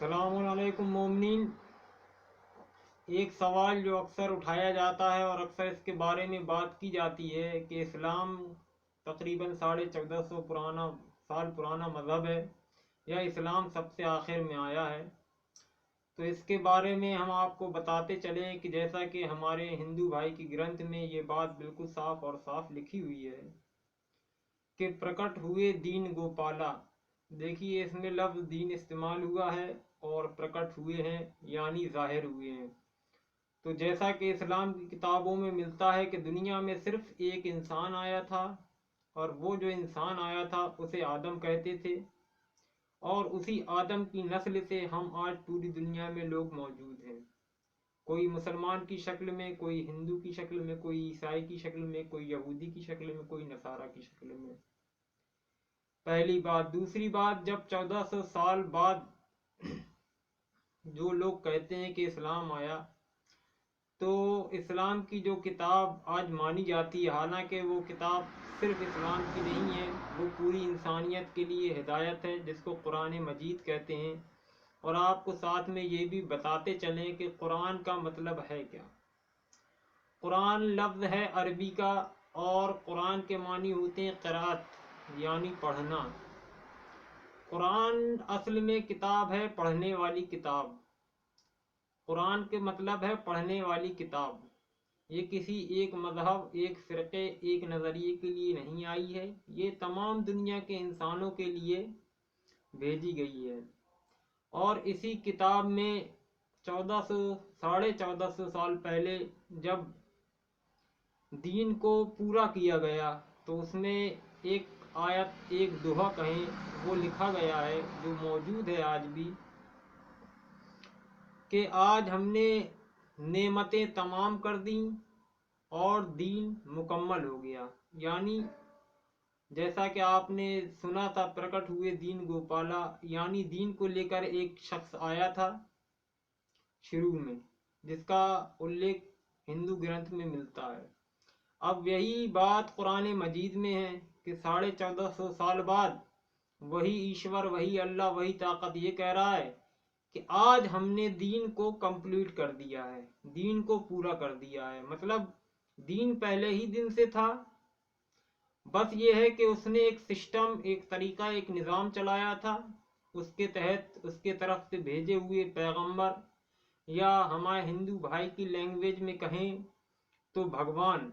السلام علیکم مومنین۔ ایک سوال جو اکثر اٹھایا جاتا ہے اور اکثر اس کے بارے میں بات کی جاتی ہے کہ اسلام تقریباً 1450 سال پرانا مذہب ہے یا اسلام سب سے آخر میں آیا ہے۔ تو اس کے بارے میں ہم آپ کو بتاتے چلیں کہ جیسا کہ ہمارے ہندو بھائی کی گرنتھ میں یہ بات بالکل صاف اور صاف لکھی ہوئی ہے کہ پرکٹ ہوئے دین گوپالا۔ دیکھیے اس میں لفظ دین استعمال ہوا ہے اور پرکٹ ہوئے ہیں یعنی ظاہر ہوئے ہیں۔ تو جیسا کہ اسلام کی کتابوں میں ملتا ہے کہ دنیا میں صرف ایک انسان آیا تھا، اور وہ جو انسان آیا تھا اسے آدم کہتے تھے، اور اسی آدم کی نسل سے ہم آج پوری دنیا میں لوگ موجود ہیں، کوئی مسلمان کی شکل میں، کوئی ہندو کی شکل میں، کوئی عیسائی کی شکل میں، کوئی یہودی کی شکل میں، کوئی نصارہ کی شکل میں۔ پہلی بات۔ دوسری بات، جب 1400 سال بعد جو لوگ کہتے ہیں کہ اسلام آیا، تو اسلام کی جو کتاب آج مانی جاتی ہے، حالانکہ وہ کتاب صرف اسلام کی نہیں ہے، وہ پوری انسانیت کے لیے ہدایت ہے، جس کو قرآن مجید کہتے ہیں۔ اور آپ کو ساتھ میں یہ بھی بتاتے چلیں کہ قرآن کا مطلب ہے کیا۔ قرآن لفظ ہے عربی کا، اور قرآن کے معنی ہوتے ہیں قرأت یعنی پڑھنا۔ قرآن اصل میں کتاب ہے، پڑھنے والی کتاب۔ قرآن کے مطلب ہے پڑھنے والی کتاب۔ یہ کسی ایک مذہب، ایک فرقے، ایک نظریے کے لیے نہیں آئی ہے، یہ تمام دنیا کے انسانوں کے لیے بھیجی گئی ہے۔ اور اسی کتاب میں 1450 سال پہلے جب دین کو پورا کیا گیا، تو اس میں ایک آیت، ایک دوہا کہیں، وہ لکھا گیا ہے جو موجود ہے آج بھی، کہ آج ہم نے نعمتیں تمام کر دیں اور دین مکمل ہو گیا۔ یعنی جیسا کہ آپ نے سنا تھا پرکٹ ہوئے دین گوپالا، یعنی دین کو لے کر ایک شخص آیا تھا شروع میں، جس کا الیکھ ہندو گرنتھ میں ملتا ہے۔ اب یہی بات قرآن مجید میں ہے کہ 1450 سال بعد وہی ایشور، وہی اللہ، وہی طاقت یہ کہہ رہا ہے کہ آج ہم نے دین کو کمپلیٹ کر دیا ہے، دین کو پورا کر دیا ہے۔ مطلب دین پہلے ہی دن سے تھا، بس یہ ہے کہ اس نے ایک سسٹم، ایک طریقہ، ایک نظام چلایا تھا، اس کے تحت اس کے طرف سے بھیجے ہوئے پیغمبر، یا ہمارے ہندو بھائی کی لینگویج میں کہیں تو بھگوان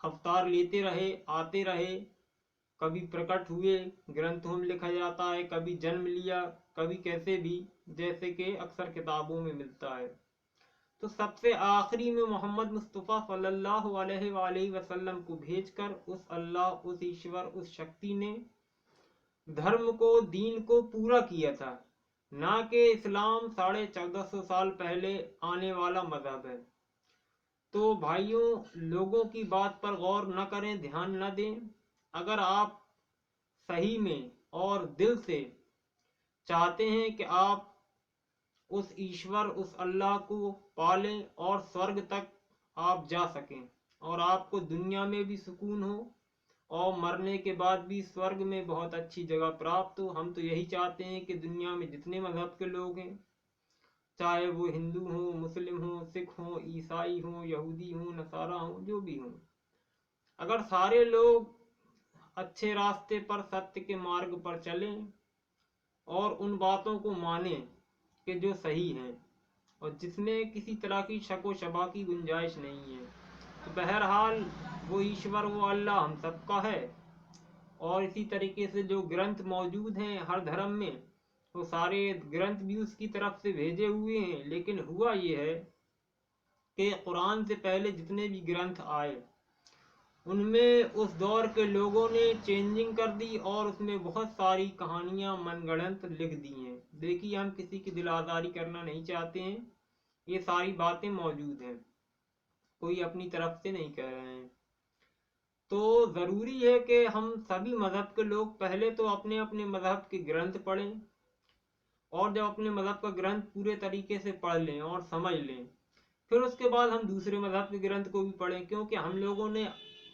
اوتار لیتے رہے، آتے رہے، کبھی پرکٹ ہوئے، گرنتھوں میں لکھا جاتا ہے، کبھی جنم لیا، کبھی کیسے بھی، جیسے کہ اکثر کتابوں میں ملتا ہے۔ تو سب سے آخری میں محمد مصطفیٰ صلی اللہ علیہ وآلہ وسلم کو بھیج کر اس اللہ، اس ایشور، اس شکتی نے دھرم کو، دین کو پورا کیا تھا، نہ کہ اسلام 1450 سال پہلے آنے والا مذہب ہے۔ تو بھائیوں، لوگوں کی بات پر غور نہ کریں، دھیان نہ دیں۔ اگر آپ صحیح میں اور دل سے چاہتے ہیں کہ آپ اس ایشور، اس اللہ کو پالیں اور سورگ تک آپ جا سکیں، اور آپ کو دنیا میں بھی سکون ہو اور مرنے کے بعد بھی سورگ میں بہت اچھی جگہ پراپت ہو، ہم تو یہی چاہتے ہیں کہ دنیا میں جتنے مذہب کے لوگ ہیں، چاہے وہ ہندو ہوں، مسلم ہوں، سکھ ہوں، عیسائی ہوں، یہودی ہوں، نصارہ ہوں، جو بھی ہوں، اگر سارے لوگ اچھے راستے پر، ستیہ کے مارگ پر چلیں اور ان باتوں کو مانیں کہ جو صحیح ہیں اور جس میں کسی طرح کی شک و شبہ کی گنجائش نہیں ہے، تو بہرحال وہ ایشور، وہ اللہ ہم سب کا ہے۔ اور اسی طریقے سے جو گرنتھ موجود ہیں ہر دھرم میں، وہ سارے گرنتھ بھی اس کی طرف سے بھیجے ہوئے ہیں۔ لیکن ہوا یہ ہے کہ قرآن سے پہلے جتنے بھی گرنتھ آئے، ان میں اس دور کے لوگوں نے چینجنگ کر دی، اور اس میں بہت ساری کہانیاں من گڑنت لکھ دی ہیں۔ دیکھیے، ہم کسی کی دل آزاری کرنا نہیں چاہتے ہیں، یہ ساری باتیں موجود ہیں، کوئی اپنی طرف سے نہیں کہہ رہے ہیں۔ تو ضروری ہے کہ ہم سبھی مذہب کے لوگ پہلے تو اپنے اپنے مذہب کے گرنتھ پڑھیں، اور جب اپنے مذہب کا گرنتھ پورے طریقے سے پڑھ لیں اور سمجھ لیں، پھر اس کے بعد ہم دوسرے مذہب کے گرنتھ کو بھی پڑھیں، کیونکہ ہم لوگوں نے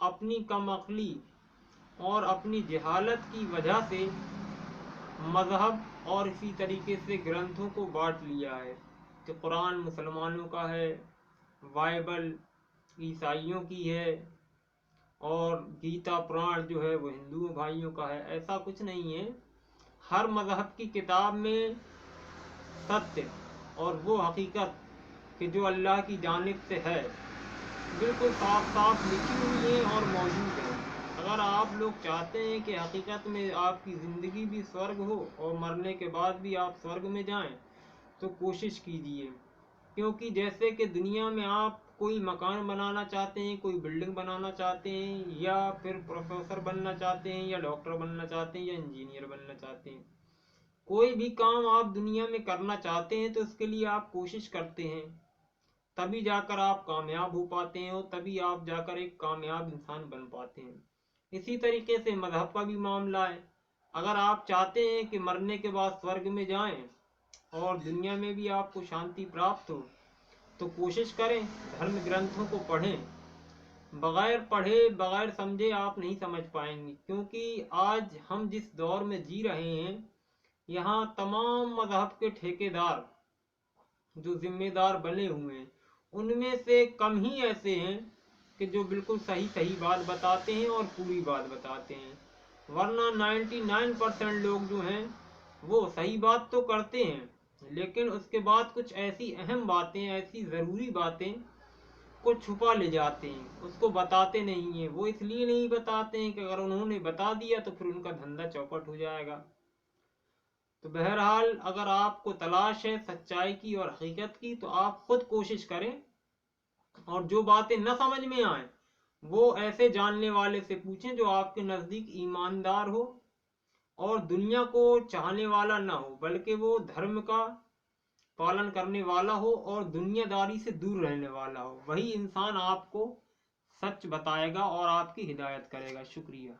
اپنی کم عقلی اور اپنی جہالت کی وجہ سے مذہب اور اسی طریقے سے گرنتھوں کو بانٹ لیا ہے کہ قرآن مسلمانوں کا ہے، بائبل عیسائیوں کی ہے، اور گیتا پران جو ہے وہ ہندوؤں بھائیوں کا ہے۔ ایسا کچھ نہیں ہے، ہر مذہب کی کتاب میں ستیہ اور وہ حقیقت کہ جو اللہ کی جانب سے ہے بالکل صاف صاف لکھی ہوئی ہے اور موجود ہے۔ اگر آپ لوگ چاہتے ہیں کہ حقیقت میں آپ کی زندگی بھی سورگ ہو اور مرنے کے بعد بھی آپ سورگ میں جائیں تو کوشش کیجیے، کیونکہ جیسے کہ دنیا میں آپ کوئی مکان بنانا چاہتے ہیں، کوئی بلڈنگ بنانا چاہتے ہیں، یا پھر پروفیسر بننا چاہتے ہیں، یا ڈاکٹر بننا چاہتے ہیں، یا انجینئر بننا چاہتے ہیں، کوئی بھی کام آپ دنیا میں کرنا چاہتے ہیں تو اس کے لیے آپ کوشش کرتے ہیں، تبھی جا کر آپ کامیاب ہو پاتے ہیں اور تبھی آپ جا کر ایک کامیاب انسان بن پاتے ہیں۔ اسی طریقے سے مذہب کا بھی معاملہ ہے، اگر آپ چاہتے ہیں کہ مرنے کے بعد سورگ میں جائیں اور دنیا میں بھی آپ کو شانتی پراپت ہو تو کوشش کریں، دھرم گرنتھوں کو پڑھیں۔ بغیر پڑھے بغیر سمجھے آپ نہیں سمجھ پائیں گے، کیونکہ آج ہم جس دور میں جی رہے ہیں یہاں تمام مذہب کے ٹھیکیدار جو ذمہ دار بنے ہوئے ہیں ان میں سے کم ہی ایسے ہیں کہ جو بالکل صحیح بات بتاتے ہیں اور پوری بات بتاتے ہیں، ورنہ 99% لوگ جو ہیں وہ صحیح بات تو کرتے ہیں لیکن اس کے بعد کچھ ایسی اہم باتیں، ایسی ضروری باتیں کو چھپا لے جاتے ہیں، اس کو بتاتے نہیں ہیں۔ وہ اس لیے نہیں بتاتے ہیں کہ اگر انہوں نے بتا دیا تو پھر ان کا دھندا چوپٹ ہو جائے گا۔ تو بہرحال اگر آپ کو تلاش ہے سچائی کی اور حقیقت کی تو آپ خود کوشش کریں، اور جو باتیں نہ سمجھ میں آئیں وہ ایسے جاننے والے سے پوچھیں جو آپ کے نزدیک ایماندار ہو اور دنیا کو چاہنے والا نہ ہو، بلکہ وہ دھرم کا پالن کرنے والا ہو اور دنیا داری سے دور رہنے والا ہو۔ وہی انسان آپ کو سچ بتائے گا اور آپ کی ہدایت کرے گا۔ شکریہ۔